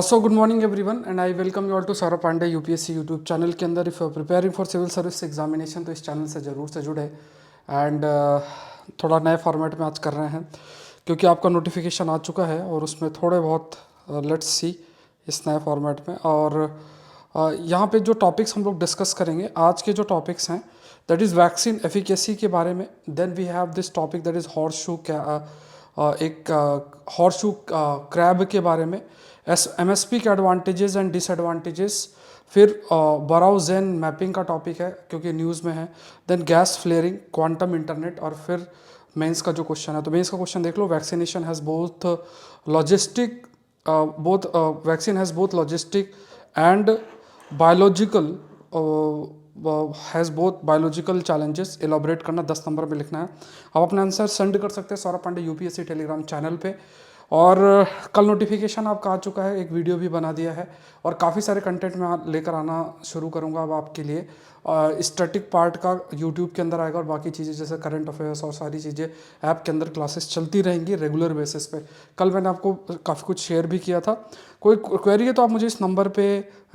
So good morning everyone and I welcome you all to Saurabh Pandey UPSC YouTube channel के अंदर। If preparing for civil service examination तो इस channel से ज़रूर से जुड़े एंड थोड़ा नए फॉर्मेट में आज कर रहे हैं क्योंकि आपका नोटिफिकेशन आ चुका है और उसमें थोड़े बहुत लेट्स सी इस नए फॉर्मेट में। और यहाँ पे जो टॉपिक्स हम लोग डिस्कस करेंगे, आज के जो टॉपिक्स हैं दैट इज़ वैक्सीन एफिकेसी के बारे में। Then we have this topic that is horseshoe, एक हॉर्स शू क्रैब के बारे में, एमएसपी के एडवांटेजेस एंड डिसएडवांटेजेस। फिर बराउजेन मैपिंग का टॉपिक है क्योंकि न्यूज़ में है। Then gas flaring, quantum internet और फिर मेंस का जो क्वेश्चन है। तो मेंस का क्वेश्चन देख लो। Vaccination has both logistic both vaccine has both logistic and biological has both biological challenges. Elaborate करना 10 नंबर में लिखना है। आप अपना आंसर सेंड कर सकते हैं Saurabh Pandey UPSC Telegram channel पे। और कल नोटिफिकेशन आपका आ चुका है, एक वीडियो भी बना दिया है और काफ़ी सारे कंटेंट मैं लेकर आना शुरू करूँगा अब आपके लिए। स्टैटिक पार्ट का यूट्यूब के अंदर आएगा और बाकी चीज़ें जैसे करंट अफेयर्स और सारी चीज़ें ऐप के अंदर क्लासेस चलती रहेंगी रेगुलर बेसिस पे। कल मैंने आपको काफ़ी कुछ शेयर भी किया था। कोई क्वेरी है तो आप मुझे इस नंबर पे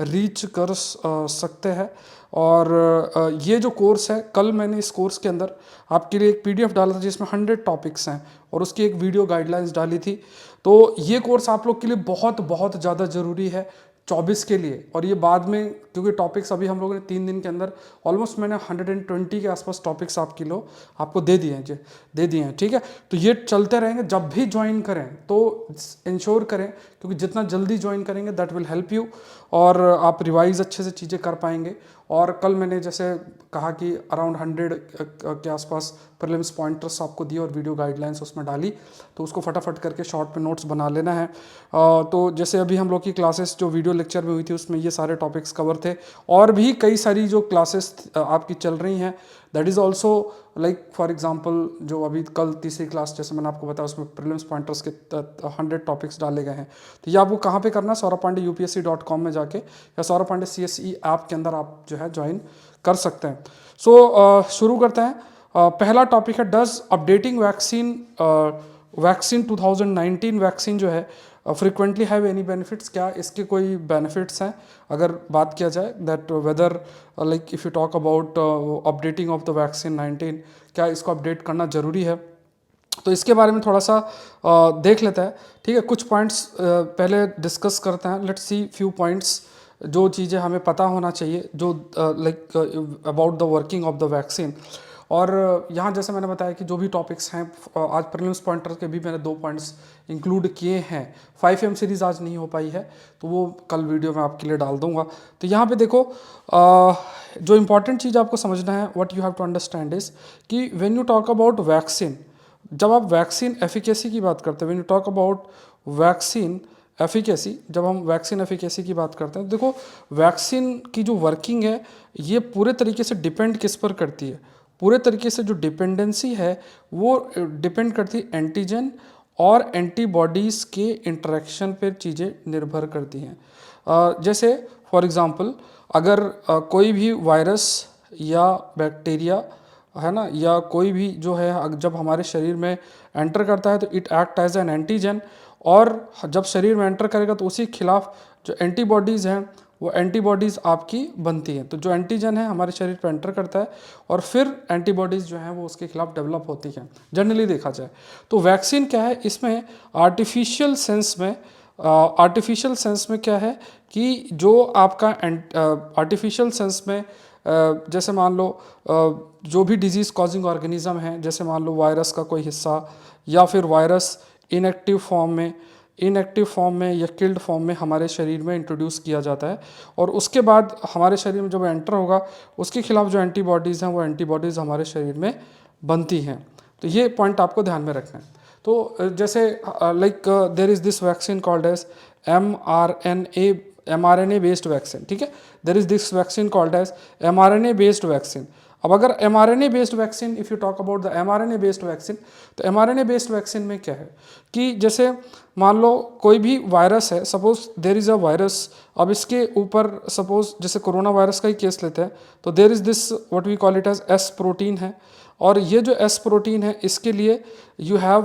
रीच कर सकते हैं। और ये जो कोर्स है, कल मैंने इस कोर्स के अंदर आपके लिए एक पीडीएफ डाला था जिसमें 100 टॉपिक्स हैं और उसकी एक वीडियो गाइडलाइंस डाली थी। तो ये कोर्स आप लोग के लिए बहुत बहुत ज़्यादा ज़रूरी है 24 के लिए। और ये बाद में, क्योंकि टॉपिक्स अभी हम लोगों ने 3 दिन के अंदर ऑलमोस्ट मैंने 120 के आसपास टॉपिक्स आपको दे दिए हैं, ठीक है। तो ये चलते रहेंगे। जब भी ज्वाइन करें तो इंश्योर करें, क्योंकि जितना जल्दी ज्वाइन करेंगे दैट विल हेल्प यू और आप रिवाइज अच्छे से चीज़ें कर पाएंगे। और कल मैंने जैसे कहा कि अराउंड 100 के आसपास प्रीलिम्स पॉइंटर्स आपको दिए और वीडियो गाइडलाइंस उसमें डाली, तो उसको फटाफट करके शॉर्ट में नोट्स बना लेना है। तो जैसे अभी हम लोग की क्लासेस जो वीडियो लेक्चर में हुई थी उसमें ये सारे टॉपिक्स कवर थे। और भी कई सारी जो क्लासेस आपकी चल रही हैं that is also like for example जो अभी कल तीसरी क्लास जैसे मैंने आपको बताया उसमें प्रीलिम्स पॉइंटर्स के 100 टॉपिक्स डाले गए हैं। तो ये आपको कहाँ पे करना है, सौरभ पांडे UPSC.com में जाके या सौरभ पांडे CSE ऐप के अंदर आप जो है ज्वाइन कर सकते हैं। सो शुरू करते हैं। पहला टॉपिक है डज अपडेटिंग वैक्सीन 2019 वैक्सीन जो है फ्रिक्वेंटली हैव एनी बेनिफिट्स। क्या इसके कोई बेनिफिट्स हैं अगर बात किया जाए that whether like if you talk about updating of the vaccine 19, क्या इसको अपडेट करना ज़रूरी है। तो इसके बारे में थोड़ा सा देख लेते हैं, ठीक है। कुछ पॉइंट्स पहले डिस्कस करते हैं। लेट्स सी फ्यू पॉइंट्स जो चीज़ें हमें पता होना चाहिए जो like about the working of the vaccine. और यहाँ जैसे मैंने बताया कि जो भी टॉपिक्स हैं आज प्रीलिम्स पॉइंटर के भी मैंने 2 पॉइंट्स इंक्लूड किए हैं। 5M सीरीज़ आज नहीं हो पाई है तो वो कल वीडियो में आपके लिए डाल दूंगा। तो यहाँ पे देखो जो इम्पॉर्टेंट चीज़ आपको समझना है, what you have to understand is कि when you talk about vaccine, जब आप वैक्सीन एफिकेसी की बात करते हैं, when you talk about vaccine efficacy, जब हम वैक्सीन एफिकेसी की बात करते हैं, देखो वैक्सीन की जो वर्किंग है ये पूरे तरीके से डिपेंड किस पर करती है। पूरे तरीके से जो डिपेंडेंसी है वो डिपेंड करती है एंटीजन और एंटीबॉडीज़ के इंटरेक्शन पर चीज़ें निर्भर करती हैं। जैसे फॉर एग्ज़ाम्पल अगर कोई भी वायरस या बैक्टीरिया है ना, या कोई भी जो है जब हमारे शरीर में एंटर करता है तो it act as an antigen, और जब शरीर में एंटर करेगा तो उसी खिलाफ जो एंटीबॉडीज़ हैं वो एंटीबॉडीज़ आपकी बनती हैं। तो जो एंटीजन है हमारे शरीर पर एंटर करता है और फिर एंटीबॉडीज़ जो हैं वो उसके खिलाफ डेवलप होती हैं जनरली देखा जाए। तो वैक्सीन क्या है, इसमें आर्टिफिशियल सेंस में क्या है कि जो आपका आर्टिफिशियल सेंस में जैसे मान लो जो भी डिजीज़ कॉजिंग ऑर्गेनिज्म है, जैसे मान लो वायरस का कोई हिस्सा या फिर वायरस इनएक्टिव फॉर्म में या किल्ड फॉर्म में हमारे शरीर में इंट्रोड्यूस किया जाता है और उसके बाद हमारे शरीर में जब एंटर होगा उसके खिलाफ जो एंटीबॉडीज़ हैं वो एंटीबॉडीज़ हमारे शरीर में बनती हैं। तो ये पॉइंट आपको ध्यान में रखना है। तो जैसे like there is this vaccine called as mRNA based vaccine, ठीक है। There is this vaccine called as mRNA based vaccine. अब अगर mRNA based vaccine, if you talk about the mRNA based vaccine, तो mRNA बेस्ड वैक्सीन में क्या है कि जैसे मान लो कोई भी वायरस है, suppose there is a virus, अब इसके ऊपर सपोज जैसे कोरोना वायरस का ही केस लेते हैं तो there is this what we call it as S protein है। और ये जो एस प्रोटीन है इसके लिए यू हैव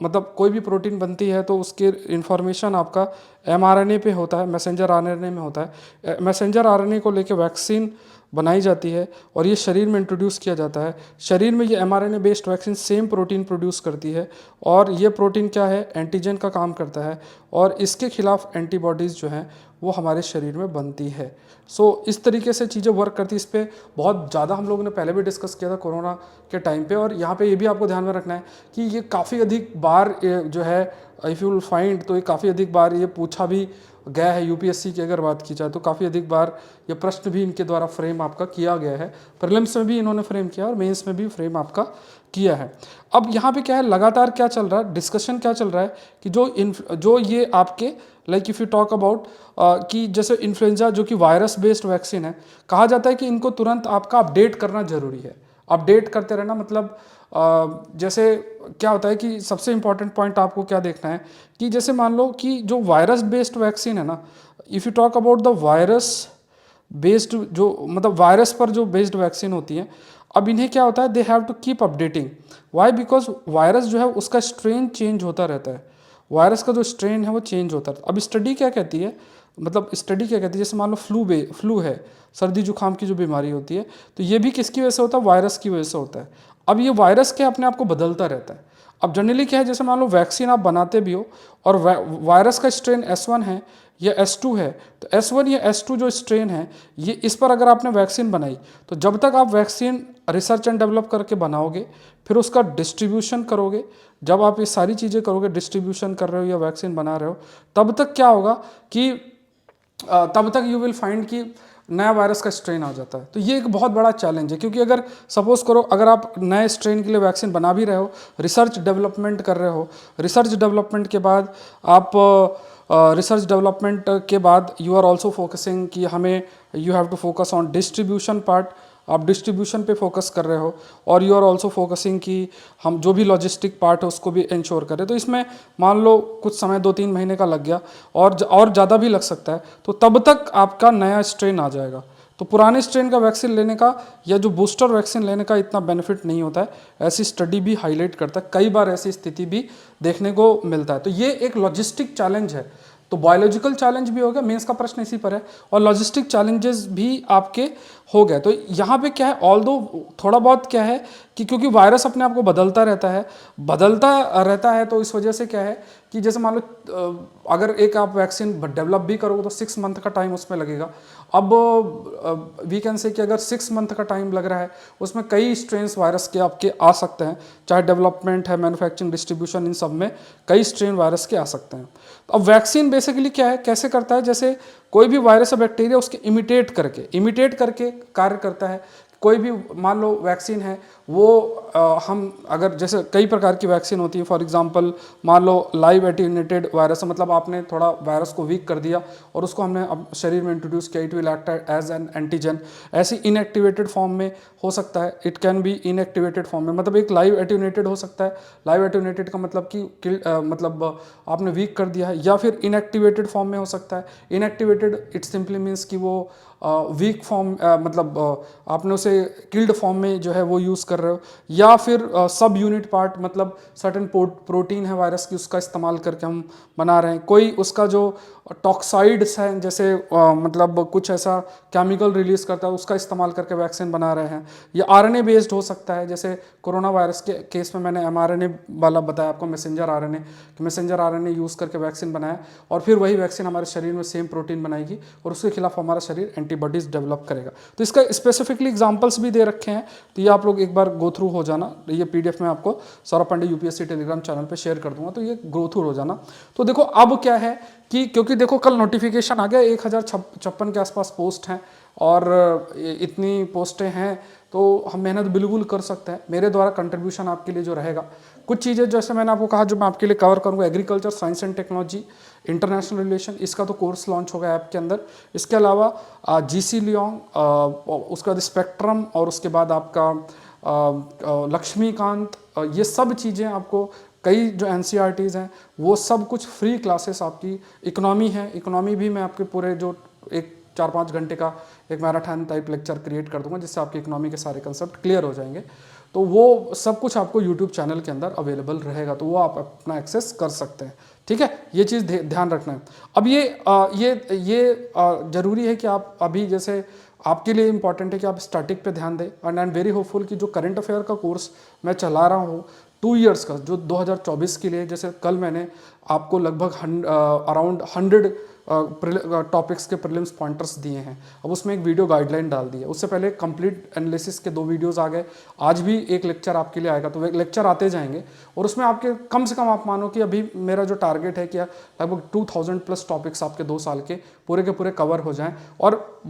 मतलब कोई भी प्रोटीन बनती है तो उसके इन्फॉर्मेशन आपका mRNA पे होता है, मैसेंजर आरएनए में होता है। मैसेंजर आरएनए को लेके वैक्सीन बनाई जाती है और ये शरीर में इंट्रोड्यूस किया जाता है। शरीर में ये mRNA based vaccine same protein produce करती है और ये प्रोटीन क्या है, एंटीजन का काम करता है और इसके खिलाफ एंटीबॉडीज़ जो हैं वो हमारे शरीर में बनती है। सो इस तरीके से चीज़ें वर्क करती है। इस पर बहुत ज़्यादा हम लोगों ने पहले भी डिस्कस किया था कोरोना के टाइम पे, और यहाँ पे ये भी आपको ध्यान में रखना है कि ये काफ़ी अधिक बार जो है, इफ़ यू विल फाइंड, तो ये काफ़ी अधिक बार ये पूछा भी गया है। यूपीएससी की अगर बात की जाए तो काफ़ी अधिक बार ये प्रश्न भी इनके द्वारा फ्रेम आपका किया गया है। प्रीलिम्स में भी इन्होंने फ्रेम किया और मेंस में भी फ्रेम आपका किया है। अब यहाँ पे क्या है, लगातार क्या चल रहा है, डिस्कशन क्या चल रहा है कि जो ये आपके like if you talk about कि जैसे इन्फ्लुएंजा जो कि वायरस बेस्ड वैक्सीन है, कहा जाता है कि इनको तुरंत आपका अपडेट करना जरूरी है। अपडेट करते रहना मतलब जैसे क्या होता है कि सबसे इंपॉर्टेंट पॉइंट आपको क्या देखना है कि जैसे मान लो कि जो वायरस बेस्ड वैक्सीन है ना, if you talk about the virus based, जो मतलब वायरस पर जो बेस्ड वैक्सीन होती है, अब इन्हें क्या होता है, they have to keep updating. Why? Because virus जो है उसका स्ट्रेन चेंज होता रहता है। वायरस का जो स्ट्रेन है वो चेंज होता है। अब स्टडी क्या कहती है, मतलब स्टडी क्या कहती है, जैसे मान लो फ्लू है, सर्दी जुकाम की जो बीमारी होती है, तो ये भी किसकी वजह से होता है, वायरस की वजह से होता है। अब ये वायरस क्या अपने आप को बदलता रहता है। अब जनरली क्या है, जैसे मान लो वैक्सीन आप बनाते भी हो और वायरस का स्ट्रेन S1 है या S2 है, तो S1 या S2 जो स्ट्रेन है, ये इस पर अगर आपने वैक्सीन बनाई, तो जब तक आप वैक्सीन रिसर्च एंड डेवलप करके बनाओगे, फिर उसका डिस्ट्रीब्यूशन करोगे, जब आप ये सारी चीज़ें करोगे, डिस्ट्रीब्यूशन कर रहे हो या वैक्सीन बना रहे हो, तब तक क्या होगा कि तब तक यू विल फाइंड कि नया वायरस का स्ट्रेन आ जाता है। तो ये एक बहुत बड़ा चैलेंज है, क्योंकि अगर सपोज करो अगर आप नए स्ट्रेन के लिए वैक्सीन बना भी रहे हो, रिसर्च डेवलपमेंट कर रहे हो, रिसर्च डेवलपमेंट के बाद आप रिसर्च डेवलपमेंट के बाद यू आर ऑल्सो फोकसिंग कि हमें you have to focus on distribution part, आप डिस्ट्रीब्यूशन पे फोकस कर रहे हो, और यू आर ऑल्सो फोकसिंग कि हम जो भी लॉजिस्टिक पार्ट है उसको भी इंश्योर करें। तो इसमें मान लो कुछ समय 2-3 महीने का लग गया और ज़्यादा भी लग सकता है, तो तब तक आपका नया स्ट्रेन आ जाएगा। तो पुराने स्ट्रेन का वैक्सीन लेने का या जो बूस्टर वैक्सीन लेने का इतना बेनिफिट नहीं होता है, ऐसी स्टडी भी हाईलाइट करता है। कई बार ऐसी स्थिति भी देखने को मिलता है। तो ये एक लॉजिस्टिक चैलेंज है। तो बायोलॉजिकल चैलेंज भी हो गया, मेंस का प्रश्न इसी पर है, और लॉजिस्टिक चैलेंजेस भी आपके हो गए। तो यहाँ पे क्या है, ऑल्दो थोड़ा बहुत क्या है कि क्योंकि वायरस अपने आप को बदलता रहता है, तो इस वजह से क्या है कि जैसे मान लो अगर एक आप वैक्सीन डेवलप भी करोगे तो 6 मंथ का टाइम उसमें लगेगा। अब वी कैन से कि अगर 6 मंथ का टाइम लग रहा है, उसमें कई स्ट्रेन्स वायरस के आपके आ सकते हैं, चाहे डेवलपमेंट है, मैन्युफैक्चरिंग, डिस्ट्रीब्यूशन, इन सब में कई स्ट्रेन वायरस के आ सकते हैं। तो अब वैक्सीन बेसिकली क्या है, कैसे करता है, जैसे कोई भी वायरस या बैक्टीरिया उसके इमिटेट करके कार्य करता है। कोई भी मान लो वैक्सीन है, वो हम अगर जैसे कई प्रकार की वैक्सीन होती है, फॉर एग्जांपल मान लो लाइव एटेन्यूएटेड वायरस, मतलब आपने थोड़ा वायरस को वीक कर दिया और उसको हमने अब शरीर में इंट्रोड्यूस किया, it will act as an antigen. ऐसी इनएक्टिवेटेड फॉर्म में हो सकता है, it can be inactivated form में, मतलब एक लाइव एटेन्यूएटेड हो सकता है। लाइव एटेन्यूएटेड का मतलब कि मतलब आपने वीक कर दिया है, या फिर इनएक्टिवेटेड फॉर्म में हो सकता है। इनएक्टिवेटेड इट सिंपली मीन्स कि वो वीक फॉर्म, मतलब आपने उसे किल्ड फॉर्म में जो है वो यूज़ कर रहे हो, या फिर सब यूनिट पार्ट, मतलब सर्टेन प्रोटीन है वायरस की, उसका इस्तेमाल करके हम बना रहे हैं। कोई उसका जो टॉक्साइड्स हैं, जैसे मतलब कुछ ऐसा केमिकल रिलीज करता है, उसका इस्तेमाल करके वैक्सीन बना रहे हैं। या आरएनए बेस्ड हो सकता है, जैसे कोरोना वायरस के केस में मैंने एमआरएनए वाला बताया आपको, मैसेंजर आरएनए यूज़ करके वैक्सीन बनाया, और फिर वही वैक्सीन हमारे शरीर में सेम प्रोटीन बनाएगी और उसके खिलाफ हमारा शरीर एंटीबॉडीज डेवलप करेगा। तो इसका स्पेसिफिकली एग्जांपल्स भी दे रखे हैं, तो ये आप लोग एक बार गो थ्रू हो जाना। ये पीडीएफ में आपको Saurabh Pandey UPSC Telegram channel पे शेयर कर दूंगा, तो ये गो थ्रू हो जाना। तो देखो अब क्या है कि क्योंकि देखो कल नोटिफिकेशन आ गया, 1056 के आसपास पोस्ट हैं और इतनी पोस्टें हैं, तो हम मेहनत बिल्कुल कर सकते हैं। मेरे द्वारा कंट्रीब्यूशन आपके लिए जो रहेगा, कुछ चीज़ें जैसे मैंने आपको कहा जो मैं आपके लिए कवर करूँगा, agriculture science and technology, international relation, इसका तो कोर्स लॉन्च होगा ऐप के अंदर। इसके अलावा जीसी लियोंग, उसके बाद स्पेक्ट्रम, और उसके बाद आपका लक्ष्मीकांत, ये सब चीज़ें आपको, कई जो एनसीईआरटीज़ हैं वो सब कुछ फ्री क्लासेस आपकी। इकोनॉमी है, इकोनॉमी भी मैं आपके पूरे जो एक 4-5 घंटे का एक मैराथन टाइप लेक्चर क्रिएट कर दूंगा, जिससे आपकी इकोनॉमी के सारे कंसेप्ट क्लियर हो जाएंगे। तो वो सब कुछ आपको यूट्यूब चैनल के अंदर अवेलेबल रहेगा, तो वो आप अपना एक्सेस कर सकते हैं। ठीक है, ये चीज़ ध्यान रखना है। अब ये ज़रूरी है कि आप अभी, जैसे आपके लिए इंपॉर्टेंट है कि आप स्टैटिक पे ध्यान दें, and I am very hopeful कि जो करंट अफेयर का कोर्स मैं चला रहा हूँ 2 इयर्स का, जो 2024 के लिए, जैसे कल मैंने आपको लगभग अराउंड 100 टॉपिक्स के प्रीलिम्स पॉइंटर्स दिए हैं। अब उसमें एक वीडियो गाइडलाइन डाल दी है, उससे पहले कंप्लीट एनालिसिस के 2 वीडियोस आ गए, आज भी एक लेक्चर आपके लिए आएगा, तो लेक्चर आते जाएंगे और उसमें आपके कम से कम आप मानो कि अभी मेरा जो टारगेट है कि लगभग 2000 प्लस टॉपिक्स आपके 2 साल के पूरे कवर हो जाएं, और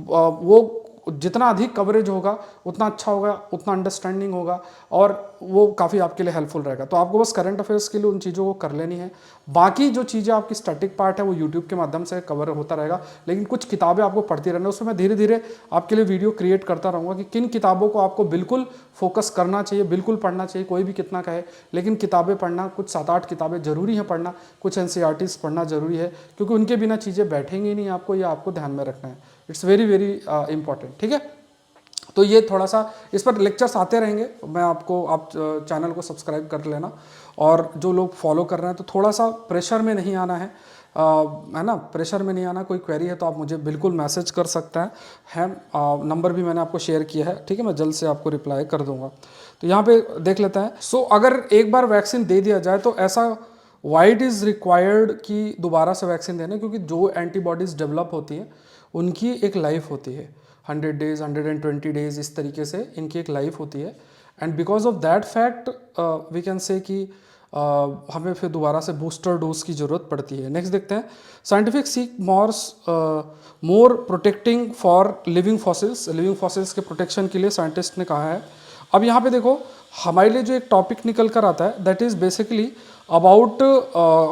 वो जितना अधिक कवरेज होगा उतना अच्छा होगा, उतना अंडरस्टैंडिंग होगा, और वो काफ़ी आपके लिए हेल्पफुल रहेगा। तो आपको बस करंट अफेयर्स के लिए उन चीज़ों को कर लेनी है, बाकी जो चीज़ें आपकी स्टैटिक पार्ट है वो यूट्यूब के माध्यम से कवर होता रहेगा, लेकिन कुछ किताबें आपको पढ़ती रहना, उसमें मैं धीरे धीरे आपके लिए वीडियो क्रिएट करता रहूँगा कि किन किताबों को आपको बिल्कुल फोकस करना चाहिए, बिल्कुल पढ़ना चाहिए, कोई भी कितना कहे, लेकिन किताबें पढ़ना, कुछ 7-8 किताबें जरूरी हैं पढ़ना, कुछ NCERTs पढ़ना जरूरी है, क्योंकि उनके बिना चीज़ें बैठेंगी नहीं आपको, या आपको ध्यान में रखना है। It's very very important. ठीक है, तो ये थोड़ा सा इस पर लेक्चर्स आते रहेंगे, मैं आपको, आप चैनल को सब्सक्राइब कर लेना, और जो लोग फॉलो कर रहे हैं तो थोड़ा सा प्रेशर में नहीं आना है, है ना, प्रेशर में नहीं आना। कोई क्वेरी है तो आप मुझे बिल्कुल मैसेज कर सकते हैं, नंबर भी मैंने आपको शेयर किया है। ठीक है, मैं जल्द से आपको रिप्लाई कर दूंगा। तो यहाँ पे देख लेते हैं। सो अगर एक बार वैक्सीन दे दिया जाए तो ऐसा वाइड इज़ रिक्वायर्ड कि दोबारा से वैक्सीन देने, क्योंकि जो एंटीबॉडीज़ डेवलप होती हैं उनकी एक लाइफ होती है, 100 डेज, 120 डेज, इस तरीके से इनकी एक लाइफ होती है, and because of that fact we can say कि हमें फिर दोबारा से बूस्टर डोज की ज़रूरत पड़ती है। नेक्स्ट देखते हैं, scientific seek more protecting for living fossils, living fossils के प्रोटेक्शन के लिए साइंटिस्ट ने कहा है। अब यहाँ पे देखो, हमारे लिए जो एक टॉपिक निकल कर आता है that is basically about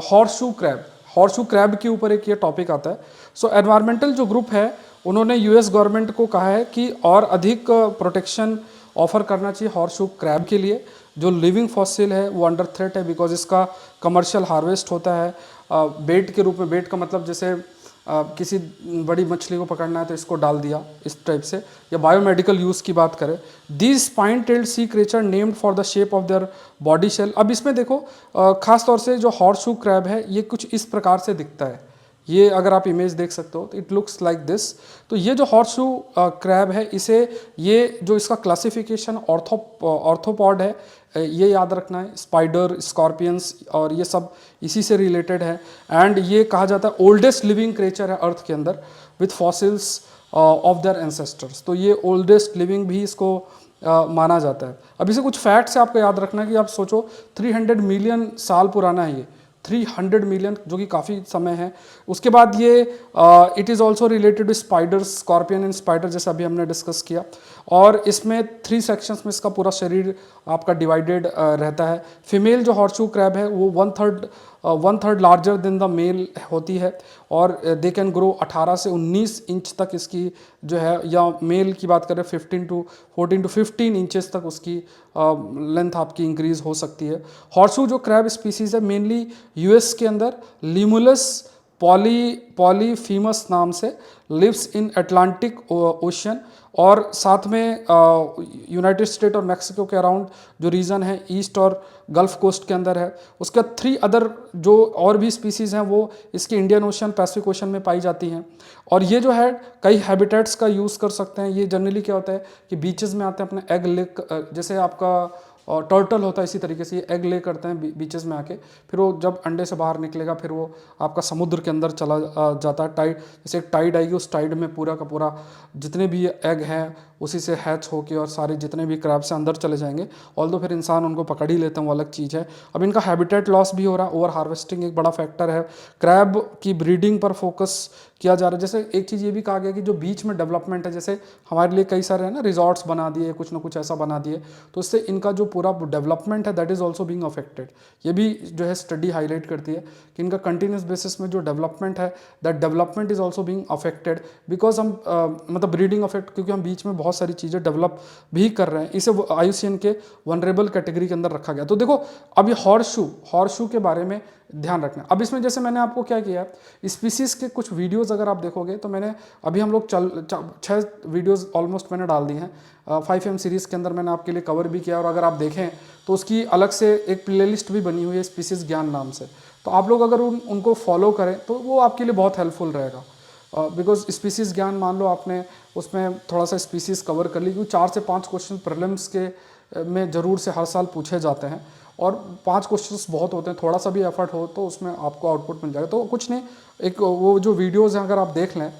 horseshoe crab, horseshoe crab के ऊपर एक ये टॉपिक आता है। सो एनवायरमेंटल जो ग्रुप है उन्होंने यूएस गवर्नमेंट को कहा है कि और अधिक प्रोटेक्शन ऑफर करना चाहिए हॉर्सशू क्रैब के लिए। जो लिविंग फॉसिल है वो अंडर थ्रेट है, बिकॉज इसका कमर्शियल हार्वेस्ट होता है बेट के रूप में। बेट का मतलब जैसे किसी बड़ी मछली को पकड़ना है तो इसको डाल दिया, इस टाइप से, या बायोमेडिकल यूज़ की बात करें। These spine tailed sea creature named for the shape of their body shell. अब इसमें देखो खास तौर से जो हॉर्सशू क्रैब है ये कुछ इस प्रकार से दिखता है, ये अगर आप इमेज देख सकते हो तो इट लुक्स लाइक दिस। तो ये जो हॉर्सशू क्रैब है, इसे, ये जो इसका क्लासिफिकेशन ऑर्थोपॉड है, ये याद रखना है। स्पाइडर, स्कॉर्पियंस और ये सब इसी से रिलेटेड है, एंड ये कहा जाता है ओल्डेस्ट लिविंग क्रिएचर है अर्थ के अंदर with fossils of their ancestors. तो ये ओल्डेस्ट लिविंग भी इसको माना जाता है। अब इसे कुछ फैक्ट्स आपको याद रखना है कि आप सोचो 300 मिलियन साल पुराना है ये, 300 मिलियन, जो कि काफ़ी समय है। उसके बाद ये it is also related to spiders, scorpion and spider, जैसे अभी हमने डिस्कस किया। और इसमें 3 सेक्शंस में इसका पूरा शरीर आपका डिवाइडेड रहता है। फीमेल जो हॉर्सशू क्रैब है वो 1/3 लार्जर देन द मेल होती है, और दे कैन ग्रो 18 से 19 इंच तक इसकी जो है, या मेल की बात करें 14 to 15 इंचेस तक उसकी लेंथ आपकी इंक्रीज हो सकती है। हॉर्सशू जो क्रैब स्पीसीज है मेनली यूएस के अंदर लिमुलस पॉलीफीमस नाम से लिव्स इन अटलांटिक ओशन, और साथ में यूनाइटेड स्टेट और मैक्सिको के अराउंड जो रीजन है ईस्ट और गल्फ कोस्ट के अंदर है। उसके 3 अदर जो और भी स्पीसीज़ हैं वो इसके इंडियन ओशन, पैसिफिक ओशन में पाई जाती हैं। और ये जो है कई हैबिटेट्स का यूज़ कर सकते हैं। ये जनरली क्या होता है कि बीचेस में आते हैं, अपने एग ले, जैसे आपका और टर्टल होता है इसी तरीके से, ये एग ले करते हैं बीचेस में आके, फिर वो जब अंडे से बाहर निकलेगा फिर वो आपका समुद्र के अंदर चला जाता है। टाइड, जैसे एक टाइड आएगी, उस टाइड में पूरा का पूरा जितने भी एग हैं उसी से हैच होके और सारे जितने भी क्रैब से अंदर चले जाएंगे। ऑल्दो फिर इंसान उनको पकड़ ही लेते हैं, वो अलग चीज़ है। अब इनका हैबिटेट लॉस भी हो रहा है, ओवर हार्वेस्टिंग एक बड़ा फैक्टर है। क्रैब की ब्रीडिंग पर फोकस किया जा रहा है। जैसे एक चीज़ ये भी कहा गया कि जो बीच में डेवलपमेंट है, जैसे हमारे लिए कई सारे है ना रिजॉर्ट्स बना दिए, कुछ ना कुछ ऐसा बना दिए, तो इससे इनका जो पूरा डेवलपमेंट है that is also being affected. ये भी जो है स्टडी हाईलाइट करती है कि इनका कंटिन्यूस बेसिस में जो डेवलपमेंट है that development is also being affected, because हम मतलब ब्रीडिंग अफेक्ट, क्योंकि हम बीच में बहुत बहुत सारी चीज़ें डेवलप भी कर रहे हैं। इसे IUCN के वनरेबल कैटेगरी के अंदर रखा गया। तो देखो अब ये हॉर्स शू के बारे में ध्यान रखना। अब इसमें जैसे मैंने आपको क्या किया, स्पीसीज के कुछ वीडियोस अगर आप देखोगे तो मैंने अभी हम लोग 6 वीडियोस ऑलमोस्ट मैंने डाल दी हैं। 5M सीरीज़ के अंदर मैंने आपके लिए कवर भी किया, और अगर आप देखें तो उसकी अलग से एक प्लेलिस्ट भी बनी हुई है स्पीसीज ज्ञान नाम से। तो आप लोग अगर उनको फॉलो करें तो वो आपके लिए बहुत हेल्पफुल रहेगा। बिकॉज स्पीसीज ज्ञान मान लो आपने उसमें थोड़ा सा स्पीसीज कवर कर ली, क्योंकि 4 से 5 क्वेश्चन प्रीलिम्स के में ज़रूर से हर साल पूछे जाते हैं, और 5 क्वेश्चंस बहुत होते हैं। थोड़ा सा भी एफर्ट हो तो उसमें आपको आउटपुट मिल जाएगा। तो कुछ नहीं, एक वो जो वीडियोज़ हैं अगर आप देख लें,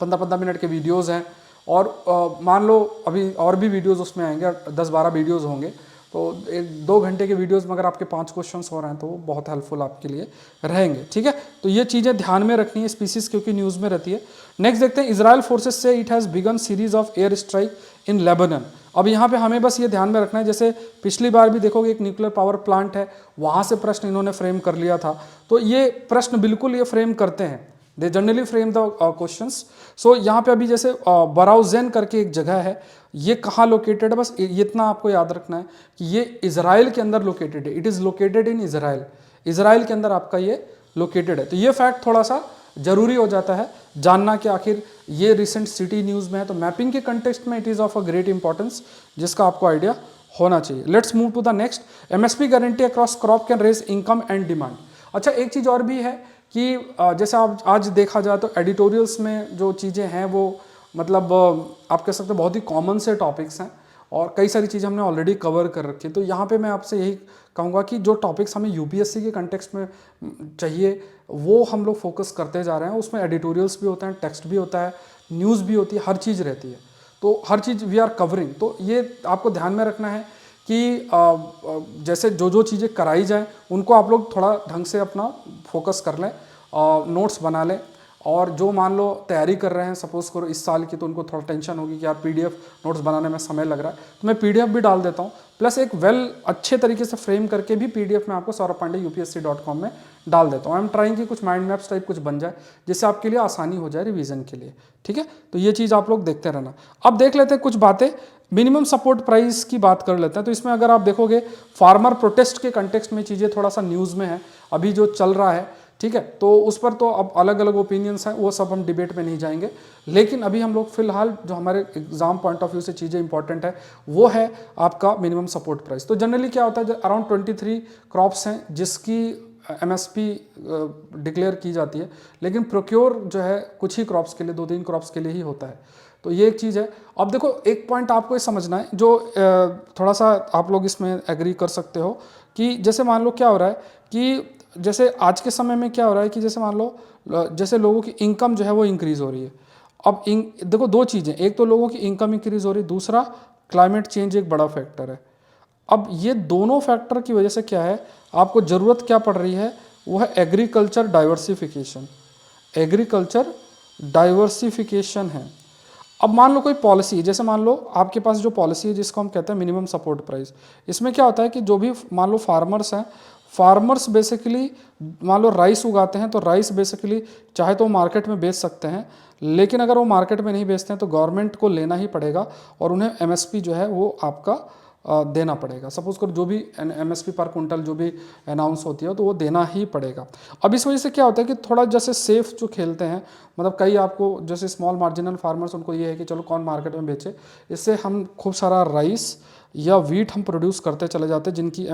15-15 मिनट के वीडियोज़ हैं, और मान लो अभी और भी वीडियोज़ उसमें आएंगे, 10-12 वीडियोज़ होंगे, तो 1-2 घंटे के वीडियोस में अगर आपके 5 क्वेश्चंस हो रहे हैं तो वो बहुत हेल्पफुल आपके लिए रहेंगे। ठीक है, तो ये चीज़ें ध्यान में रखनी है स्पीसीज, क्योंकि न्यूज़ में रहती है। नेक्स्ट देखते हैं, इजराइल फोर्सेस से it has begun series of air strike in Lebanon. अब यहाँ पे हमें बस ये ध्यान में रखना है, जैसे पिछली बार भी देखोगे एक न्यूक्लियर पावर प्लांट है, वहाँ से प्रश्न इन्होंने फ्रेम कर लिया था। तो ये प्रश्न बिल्कुल ये फ्रेम करते हैं, they generally frame the questions. So यहाँ पे अभी जैसे बराउजेन करके एक जगह है, ये कहाँ लोकेटेड है, बस ये इतना आपको याद रखना है कि ये इजराइल के अंदर लोकेटेड है। It is located in Israel, Israel के अंदर आपका ये लोकेटेड है। तो ये फैक्ट थोड़ा सा जरूरी हो जाता है जानना कि आखिर ये रिसेंट सिटी न्यूज़ में है। तो मैपिंग के कंटेक्स्ट में it is of a great importance, जिसका आपको आइडिया होना चाहिए। Let's move to the next. MSP guarantee across crop can raise income and demand. अच्छा, एक चीज़ और भी है कि जैसे आप आज देखा जाए तो एडिटोरियल्स में जो चीज़ें हैं वो मतलब आप कह सकते हैं बहुत ही कॉमन से टॉपिक्स हैं, और कई सारी चीज़ें हमने ऑलरेडी कवर कर रखी है। तो यहाँ पे मैं आपसे यही कहूँगा कि जो टॉपिक्स हमें UPSC के कंटेक्स्ट में चाहिए वो हम लोग फोकस करते जा रहे हैं। उसमें एडिटोरियल्स भी होते हैं, टेक्स्ट भी होता है, न्यूज़ भी होती है, हर चीज़ रहती है। तो हर चीज़ वी आर कवरिंग। तो ये आपको ध्यान में रखना है कि जैसे जो चीज़ें कराई जाएँ उनको आप लोग थोड़ा ढंग से अपना फोकस कर लें, नोट्स बना लें। और जो मान लो तैयारी कर रहे हैं सपोज करो इस साल की, तो उनको थोड़ा टेंशन होगी कि यार PDF नोट्स बनाने में समय लग रहा है, तो मैं PDF भी डाल देता हूँ, प्लस एक अच्छे तरीके से फ्रेम करके भी PDF में आपको sauravpandey.upsc.com में डाल देता हूँ। आई एम ट्राइंग कि कुछ माइंड मैप्स टाइप कुछ बन जाए, जिससे आपके लिए आसानी हो जाए रिवीजन के लिए। ठीक है, तो ये चीज़ आप लोग देखते रहना। अब देख लेते हैं कुछ बातें, मिनिमम सपोर्ट प्राइस की बात कर लेते हैं। तो इसमें अगर आप देखोगे फार्मर प्रोटेस्ट के कंटेक्स्ट में चीज़ें थोड़ा सा न्यूज़ में है अभी जो चल रहा है। ठीक है, तो उस पर तो अब अलग अलग ओपिनियंस हैं, वो सब हम डिबेट में नहीं जाएंगे। लेकिन अभी हम लोग फिलहाल जो हमारे एग्जाम पॉइंट ऑफ व्यू से चीज़ें इंपॉर्टेंट है वो है आपका मिनिमम सपोर्ट प्राइस। तो जनरली क्या होता है, अराउंड 23 क्रॉप्स हैं जिसकी MSP डिक्लेयर की जाती है, लेकिन प्रोक्योर जो है कुछ ही क्रॉप्स के लिए, 2-3 क्रॉप्स के लिए ही होता है। तो ये एक चीज़ है। अब देखो एक पॉइंट आपको ये समझना है जो थोड़ा सा आप लोग इसमें एग्री कर सकते हो, कि जैसे मान लो क्या हो रहा है कि जैसे आज के समय में क्या हो रहा है कि जैसे मान लो जैसे लोगों की इनकम जो है वो इंक्रीज़ हो रही है। अब देखो 2 चीज़ें, एक तो लोगों की इनकम इंक्रीज़ हो रही है, दूसरा क्लाइमेट चेंज एक बड़ा फैक्टर है। अब ये दोनों फैक्टर की वजह से क्या है, आपको ज़रूरत क्या पड़ रही है, वो है एग्रीकल्चर डाइवर्सिफिकेशन। एग्रीकल्चर डाइवर्सिफिकेशन है। अब मान लो कोई पॉलिसी, जैसे मान लो आपके पास जो पॉलिसी है जिसको हम कहते हैं मिनिमम सपोर्ट प्राइस, इसमें क्या होता है कि जो भी मान लो फार्मर्स हैं, फार्मर्स बेसिकली मान लो राइस उगाते हैं, तो राइस बेसिकली चाहे तो वो मार्केट में बेच सकते हैं, लेकिन अगर वो मार्केट में नहीं बेचते हैं तो गवर्नमेंट को लेना ही पड़ेगा, और उन्हें MSP जो है वो आपका देना पड़ेगा। सपोज करो जो भी MSP पर कुंटल जो भी अनाउंस होती है तो वो देना ही पड़ेगा। अब इस वजह से क्या होता है कि थोड़ा जैसे सेफ जो खेलते हैं, मतलब कई आपको जैसे स्मॉल मार्जिनल फार्मर्स, उनको ये है कि चलो कौन मार्केट में बेचे, इससे हम खूब सारा राइस या वीट हम प्रोड्यूस करते चले जाते हैं जिनकी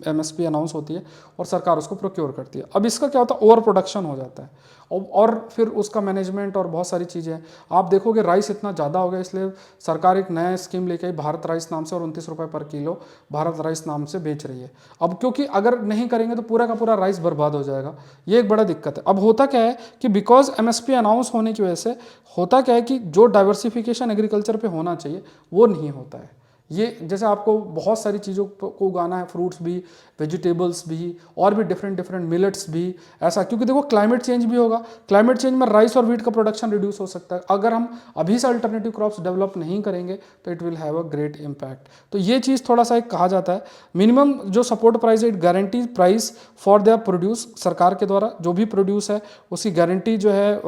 MSP अनाउंस होती है और सरकार उसको प्रोक्योर करती है। अब इसका क्या होता है, ओवर प्रोडक्शन हो जाता है, और फिर उसका मैनेजमेंट और बहुत सारी चीज़ें हैं। आप देखोगे राइस इतना ज़्यादा हो गया, इसलिए सरकार एक नया स्कीम लेके आई भारत राइस नाम से, और 29 रुपये पर किलो भारत राइस नाम से बेच रही है। अब क्योंकि अगर नहीं करेंगे तो पूरा का पूरा राइस बर्बाद हो जाएगा, ये एक बड़ा दिक्कत है। अब होता क्या है कि बिकॉज MSP अनाउंस होने की वजह से होता क्या है कि जो डाइवर्सिफिकेशन एग्रीकल्चर पे होना चाहिए वो नहीं होता है। ये जैसे आपको बहुत सारी चीज़ों को उगाना है, फ्रूट्स भी, वेजिटेबल्स भी, और भी डिफरेंट डिफरेंट मिलेट्स भी, ऐसा, क्योंकि देखो क्लाइमेट चेंज भी होगा। क्लाइमेट चेंज में राइस और वीट का प्रोडक्शन रिड्यूस हो सकता है। अगर हम अभी से अल्टरनेटिव क्रॉप्स डेवलप नहीं करेंगे तो it will have a great impact. तो ये चीज़ थोड़ा सा एक कहा जाता है। मिनिमम जो सपोर्ट प्राइस है, it guarantee price for their produce, सरकार के द्वारा जो भी प्रोड्यूस है उसकी गारंटी जो है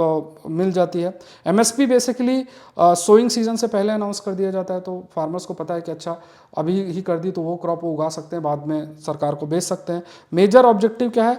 मिल जाती है। एमएसपी बेसिकली सोइंग सीजन से पहले अनाउंस कर दिया जाता है, तो फार्मर्स को पता है कि अच्छा अभी ही कर दी तो वो क्रॉप वो उगा सकते हैं, बाद में सरकार को बेच सकते हैं। मेजर ऑब्जेक्टिव क्या है,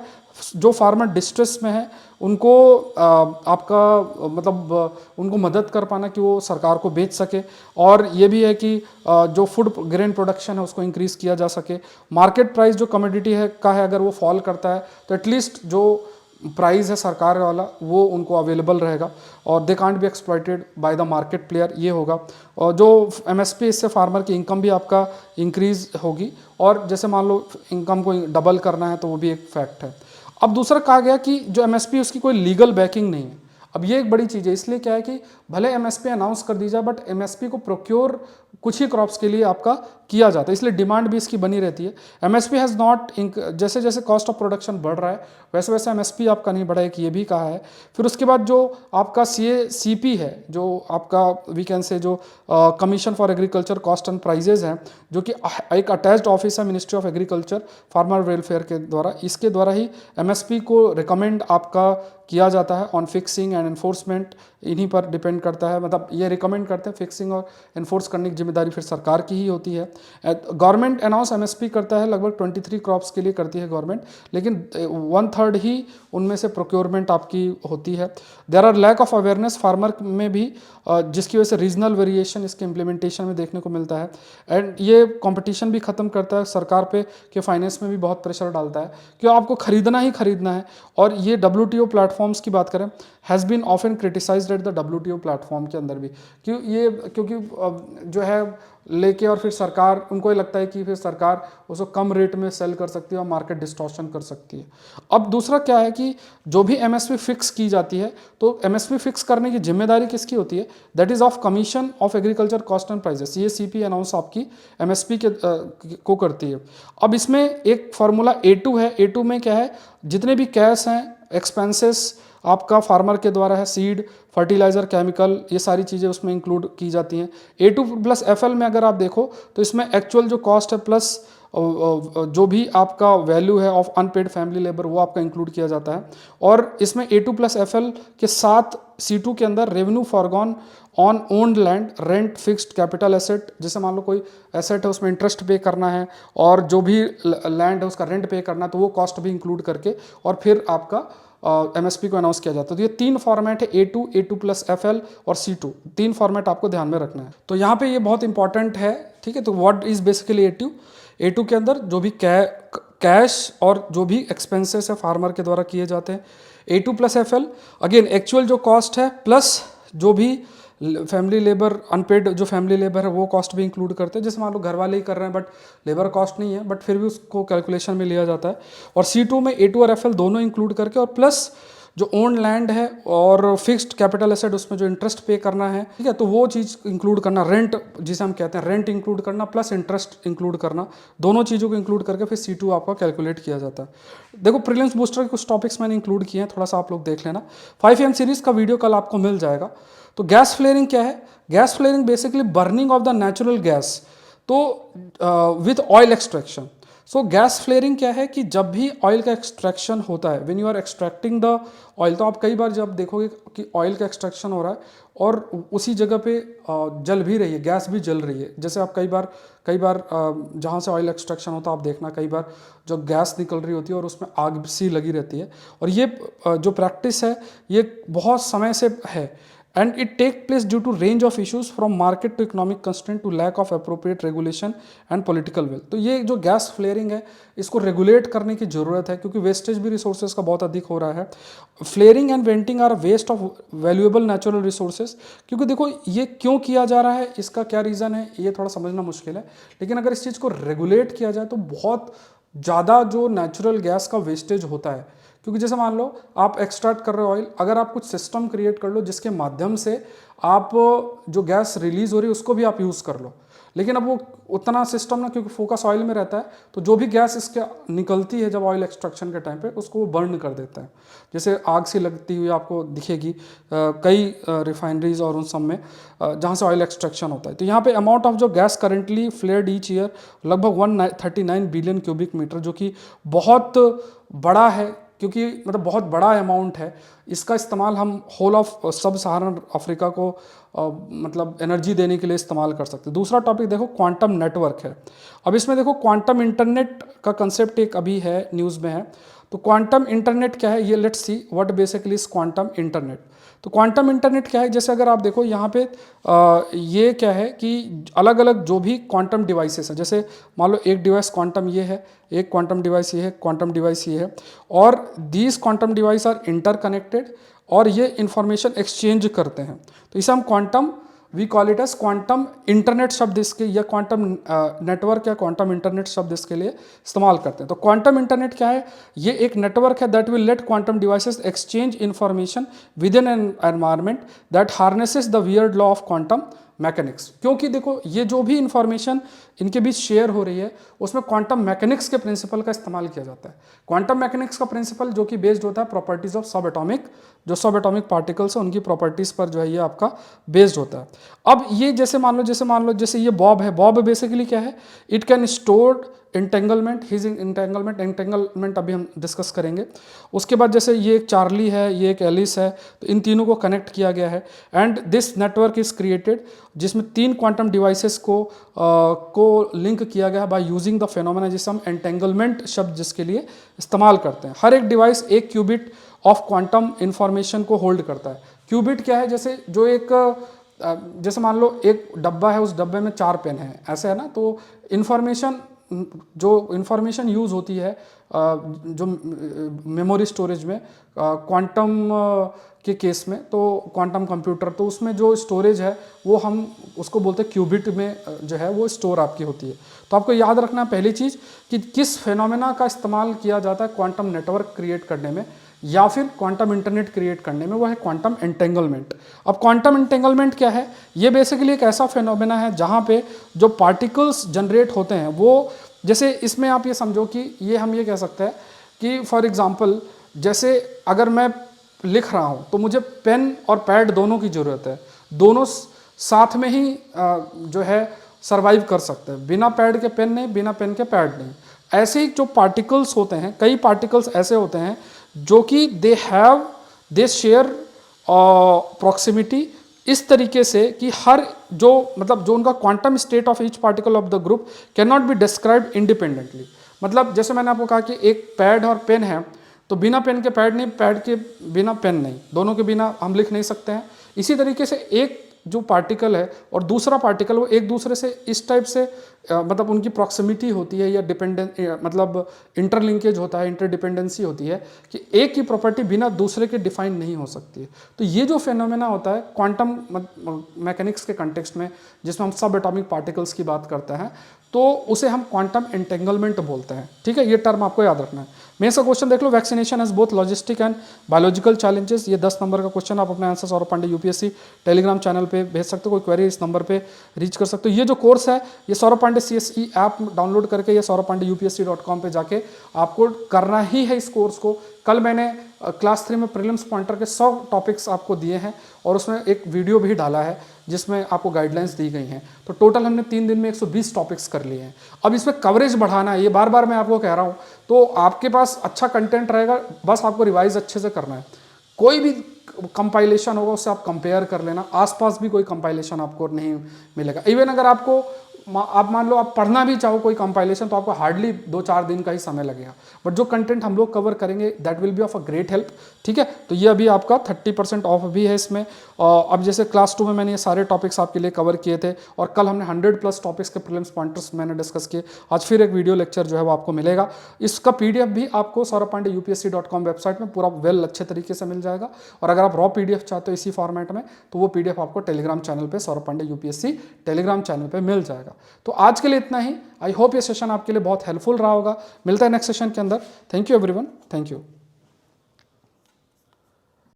जो फार्मर डिस्ट्रेस में है उनको आपका मतलब उनको मदद कर पाना कि वो सरकार को बेच सके, और ये भी है कि जो फूड ग्रेन प्रोडक्शन है उसको इंक्रीज किया जा सके। मार्केट प्राइस जो कमोडिटी है का है, अगर वो फॉल करता है तो एटलीस्ट जो प्राइस है सरकार वाला वो उनको अवेलेबल रहेगा, और they can't be exploited by the market player, ये होगा। और जो एमएसपी, इससे फार्मर की इनकम भी आपका इंक्रीज होगी, और जैसे मान लो इनकम को डबल करना है तो वो भी एक फैक्ट है। अब दूसरा कहा गया कि जो एमएसपी उसकी कोई लीगल बैकिंग नहीं है। अब ये एक बड़ी चीज़ है, इसलिए क्या है कि भले एमएसपी अनाउंस कर दी जाए बट एमएसपी को प्रोक्योर कुछ ही क्रॉप्स के लिए आपका किया जाता है, इसलिए डिमांड भी इसकी बनी रहती है। एमएसपी हैज़ नॉट, जैसे जैसे कॉस्ट ऑफ प्रोडक्शन बढ़ रहा है वैसे वैसे एमएसपी आपका नहीं बढ़ा है, कि ये भी कहा है। फिर उसके बाद जो आपका सीपी है, जो आपका वी कैन से जो commission for agriculture cost and prices हैं, जो कि एक अटैच्ड ऑफिस है ministry of agriculture farmer welfare के द्वारा, इसके द्वारा ही एमएसपी को रिकमेंड आपका किया जाता है ऑन फिक्सिंग एंड एनफोर्समेंट, इन्हीं पर डिपेंड करता है। मतलब ये रिकमेंड करते हैं, फिक्सिंग और एनफोर्स करने की जिम्मेदारी फिर सरकार की ही होती है। गवर्नमेंट अनाउंस एमएसपी करता है, लगभग 23 क्रॉप्स के लिए करती है गवर्नमेंट, लेकिन 1/3 ही उनमें से प्रोक्योरमेंट आपकी होती है। There are lack of awareness farmer में भी, जिसकी वजह से रीजनल वेरिएशन इसके इम्प्लीमेंटेशन में देखने को मिलता है। एंड ये कंपटीशन भी खत्म करता है सरकार पे, कि फाइनेंस में भी बहुत प्रेशर डालता है कि आपको खरीदना ही खरीदना है। और ये WTO प्लेटफॉर्म्स की बात करें, has been often criticized at the WTO platform के अंदर भी, क्योंकि जो है लेके और फिर सरकार, उनको ये लगता है कि फिर सरकार उसको कम रेट में सेल कर सकती है और मार्केट डिस्टॉर्शन कर सकती है। अब दूसरा क्या है कि जो भी एमएसपी फिक्स की जाती है, तो एमएसपी फिक्स करने की जिम्मेदारी किसकी होती है, that is of commission of agriculture cost and prices, ये सीपी अनाउंस आपकी एमएसपी को करती है। अब इसमें एक फार्मूला A2 है। A2 में क्या है, जितने भी कैश हैं, एक्सपेंसेस आपका फार्मर के द्वारा है, सीड, फर्टिलाइजर, केमिकल, ये सारी चीज़ें उसमें इंक्लूड की जाती हैं। A2 प्लस FL में अगर आप देखो तो इसमें एक्चुअल जो कॉस्ट है प्लस जो भी आपका वैल्यू है ऑफ अनपेड फैमिली लेबर, वो आपका इंक्लूड किया जाता है। और इसमें A2 प्लस FL के साथ C2 के अंदर revenue foregone on owned land, rent, fixed capital asset, जैसे मान लो कोई एसेट है उसमें इंटरेस्ट पे करना है और जो भी लैंड है उसका रेंट पे करना है, तो वो कॉस्ट भी इंक्लूड करके और फिर आपका एमएसपी को अनाउंस किया जाता है। तो ये 3 फॉर्मेट है, A2 प्लस FL और C2, 3 फॉर्मेट आपको ध्यान में रखना है। तो यहाँ पे ये बहुत इंपॉर्टेंट है, ठीक है। तो व्हाट इज बेसिकली A2 के अंदर जो भी कैश और जो भी एक्सपेंसेस है फार्मर के द्वारा किए जाते हैं। A2 plus FL again actual जो कॉस्ट है प्लस जो भी फैमिली लेबर, अनपेड जो फैमिली लेबर है वो कॉस्ट भी इंक्लूड करते हैं। जैसे मान लो घर वाले ही कर रहे हैं बट लेबर कॉस्ट नहीं है, बट फिर भी उसको कैलकुलेशन में लिया जाता है। और C2 में A2 और FL दोनों इंक्लूड करके, और प्लस जो ओन लैंड है और फिक्स्ड कैपिटल एसेट, उसमें जो इंटरेस्ट पे करना है, ठीक है, तो वो चीज़ इंक्लूड करना, रेंट जिसे हम कहते हैं, रेंट इंक्लूड करना प्लस इंटरेस्ट इंक्लूड करना, दोनों चीज़ों को इंक्लूड करके फिर C2 आपका कैलकुलेट किया जाता है। देखो प्रीलिम्स बूस्टर के कुछ टॉपिक्स मैंने इंक्लूड किए हैं, थोड़ा सा आप लोग देख लेना। 5am सीरीज का वीडियो कल आपको मिल जाएगा। तो गैस फ्लेयरिंग क्या है? Gas flaring basically burning of the natural gas, तो with oil extraction. So gas flaring क्या है कि जब भी ऑयल का एक्सट्रैक्शन होता है, when you are extracting the oil, तो आप कई बार जब देखोगे कि ऑयल का एक्सट्रैक्शन हो रहा है और उसी जगह पे जल भी रही है, गैस भी जल रही है। जैसे आप कई बार जहाँ से ऑयल एक्सट्रैक्शन होता है आप देखना, कई बार जो गैस निकल रही होती है और उसमें आग सी लगी रहती है। और ये जो प्रैक्टिस है ये बहुत समय से है, and it take place due to range of issues from market to economic constraint to lack of appropriate regulation and political will। तो ये जो गैस फ्लेयरिंग है इसको रेगुलेट करने की ज़रूरत है, क्योंकि वेस्टेज भी रिसोर्सेज का बहुत अधिक हो रहा है। Flaring and venting are waste of valuable natural resources. क्योंकि देखो ये क्यों किया जा रहा है, इसका क्या रीज़न है, ये थोड़ा समझना मुश्किल है, लेकिन अगर इस चीज़ को रेगुलेट किया जाए तो बहुत ज़्यादा जो नेचुरल गैस का वेस्टेज होता है, क्योंकि जैसे मान लो आप एक्सट्रैक्ट कर रहे हो ऑयल, अगर आप कुछ सिस्टम क्रिएट कर लो जिसके माध्यम से आप जो गैस रिलीज हो रही है उसको भी आप यूज़ कर लो, लेकिन अब वो उतना सिस्टम ना, क्योंकि फोकस ऑयल में रहता है, तो जो भी गैस इसके निकलती है जब ऑयल एक्सट्रैक्शन के टाइम पे उसको वो बर्न कर देता है। जैसे आग सी लगती हुई आपको दिखेगी कई रिफाइनरीज और उन सब में जहाँ से ऑयल एक्सट्रैक्शन होता है। तो यहाँ पे अमाउंट ऑफ जो gas currently flared each year लगभग 139 बिलियन क्यूबिक मीटर, जो कि बहुत बड़ा है, क्योंकि मतलब बहुत बड़ा अमाउंट है। इसका इस्तेमाल हम होल ऑफ सब सहारन अफ्रीका को मतलब एनर्जी देने के लिए इस्तेमाल कर सकते हैं। दूसरा टॉपिक देखो क्वांटम नेटवर्क है। अब इसमें देखो क्वांटम इंटरनेट का कंसेप्ट एक अभी है न्यूज़ में है। तो क्वांटम इंटरनेट क्या है, ये let's see what basically is quantum internet. तो क्वांटम इंटरनेट क्या है, जैसे अगर आप देखो यहाँ पे ये क्या है कि अलग अलग जो भी क्वांटम डिवाइसेस है, जैसे मान लो एक डिवाइस क्वांटम ये है, एक क्वांटम डिवाइस ये है, क्वांटम डिवाइस ये है, और these quantum device are interconnected और ये इंफॉर्मेशन एक्सचेंज करते हैं। तो इसे हम quantum we call it as quantum internet शब्द इसके, या क्वांटम नेटवर्क या क्वांटम इंटरनेट शब्द इसके लिए इस्तेमाल करते हैं। तो क्वांटम इंटरनेट क्या है, ये एक नेटवर्क है that will let quantum devices exchange information with in an environment that harnesses the weird law of quantum mechanics. क्योंकि देखो ये जो भी इंफॉर्मेशन इनके बीच शेयर हो रही है उसमें क्वांटम मैकेनिक्स के प्रिंसिपल का इस्तेमाल किया जाता है। क्वांटम मैकेनिक्स का प्रिंसिपल जो कि बेस्ड होता है प्रॉपर्टीज ऑफ सब एटॉमिक, जो सब एटॉमिक पार्टिकल्स है उनकी प्रॉपर्टीज पर जो है ये आपका बेस्ड होता है। अब ये जैसे मान लो जैसे ये बॉब है, बॉब बेसिकली क्या है, it can store entanglement, his entanglement अभी हम डिस्कस करेंगे। उसके बाद जैसे ये एक चार्ली है, ये एक एलिस है, तो इन तीनों को कनेक्ट किया गया है and this network is created, जिसमें 3 क्वांटम डिवाइसेस को लिंक किया गया है बाय यूजिंग द फेनोमेना, जिसे हम एंटेंगलमेंट शब्द जिसके लिए इस्तेमाल करते हैं। हर एक डिवाइस एक क्यूबिट ऑफ क्वांटम इंफॉर्मेशन को होल्ड करता है। क्यूबिट क्या है, जैसे जो एक जैसे मान लो एक डब्बा है, उस डब्बे में 4 पेन है, ऐसे है ना। तो इन्फॉर्मेशन यूज़ होती है जो मेमोरी स्टोरेज में क्वांटम के केस में, तो क्वांटम कंप्यूटर, तो उसमें जो स्टोरेज है वो हम उसको बोलते हैं क्यूबिट में जो है वो स्टोर आपकी होती है। तो आपको याद रखना पहली चीज़ कि किस फेनोमेना का इस्तेमाल किया जाता है क्वांटम नेटवर्क क्रिएट करने में या फिर क्वांटम इंटरनेट क्रिएट करने में, वो है क्वांटम एंटेंगलमेंट। अब क्वांटम एंटेंगलमेंट क्या है, ये बेसिकली एक ऐसा फेनोमेना है जहाँ पे जो पार्टिकल्स जनरेट होते हैं वो, जैसे इसमें आप ये समझो कि ये हम ये कह सकते हैं कि फॉर एग्जांपल जैसे अगर मैं लिख रहा हूँ तो मुझे पेन और पैड दोनों की ज़रूरत है, दोनों साथ में ही जो है सर्वाइव कर सकते हैं। बिना पैड के पेन नहीं, बिना पेन के पैड नहीं। ऐसे ही जो पार्टिकल्स होते हैं, कई पार्टिकल्स ऐसे होते हैं जो कि दे शेयर प्रॉक्सिमिटी इस तरीके से कि हर जो मतलब जो उनका quantum state of each particle of the group can not be described independently. मतलब जैसे मैंने आपको कहा कि एक पैड और पेन है, तो बिना पेन के पैड नहीं, पैड के बिना पेन नहीं, दोनों के बिना हम लिख नहीं सकते हैं। इसी तरीके से एक जो पार्टिकल है और दूसरा पार्टिकल, वो एक दूसरे से इस टाइप से मतलब उनकी प्रॉक्सिमिटी होती है या डिपेंडेंट मतलब इंटरलिंकेज होता है, इंटरडिपेंडेंसी होती है कि एक की प्रॉपर्टी बिना दूसरे के डिफाइन नहीं हो सकती है। तो ये जो फेनोमेना होता है क्वांटम मैकेनिक्स के कंटेक्स्ट में, जिसमें हम सब एटॉमिक पार्टिकल्स की बात करते हैं, तो उसे हम क्वांटम एंटेंगलमेंट बोलते हैं। ठीक है, ये टर्म आपको याद रखना है। मेंस का क्वेश्चन देख लो, vaccination has both logistic and biological challenges. ये 10 नंबर का क्वेश्चन, आप अपने answer Saurabh Pandey UPSC Telegram channel पे भेज सकते हो, कोई क्वेरी इस नंबर पे रीच कर सकते हो। ये जो कोर्स है ये Saurabh Pandey CSE app download करके या सौरभ पांडे UPSC.com पे जाके आपको करना ही है इस कोर्स को। कल मैंने क्लास 3 में प्रीलिम्स पॉइंटर के 100 टॉपिक्स आपको दिए हैं और उसमें एक वीडियो भी डाला है जिसमें आपको गाइडलाइंस दी गई हैं। तो टोटल हमने 3 दिन में 120 टॉपिक्स कर लिए हैं। अब इसमें कवरेज बढ़ाना है, ये बार बार मैं आपको कह रहा हूँ। तो आपके पास अच्छा कंटेंट रहेगा, बस आपको रिवाइज अच्छे से करना है। कोई भी कंपाइलेशन होगा उससे आप कंपेयर कर लेना, आसपास भी कोई कंपाइलेशन आपको नहीं मिलेगा। इवन अगर आपको आप मान लो आप पढ़ना भी चाहो कोई कंपाइलेशन, तो आपको हार्डली 2-4 दिन का ही समय लगेगा। बट जो कंटेंट हम लोग कवर करेंगे that will be of a great help. ठीक है, तो ये अभी आपका 30% ऑफ भी है इसमें। अब जैसे क्लास 2 में मैंने ये सारे टॉपिक्स आपके लिए कवर किए थे और कल हमने 100+ टॉपिक्स के प्रीलिम्स पॉइंटर्स मैंने डिस्कस किए। आज फिर एक वीडियो लेक्चर जो है वो आपको मिलेगा। इसका PDF भी आपको सौरभ पांडे UPSC.com वेबसाइट में पूरा वेल अच्छे तरीके से मिल जाएगा। और अगर आप रॉ PDF चाहते हो इसी फॉर्मेट में, तो वो PDF आपको टेलीग्राम चैनल पे Saurabh Pandey UPSC Telegram channel पे मिल जाएगा। तो आज के लिए इतना ही। आई होप ये सेशन आपके लिए बहुत हेल्पफुल रहा होगा। मिलता है नेक्स्ट सेशन के अंदर। Thank you everyone, thank you.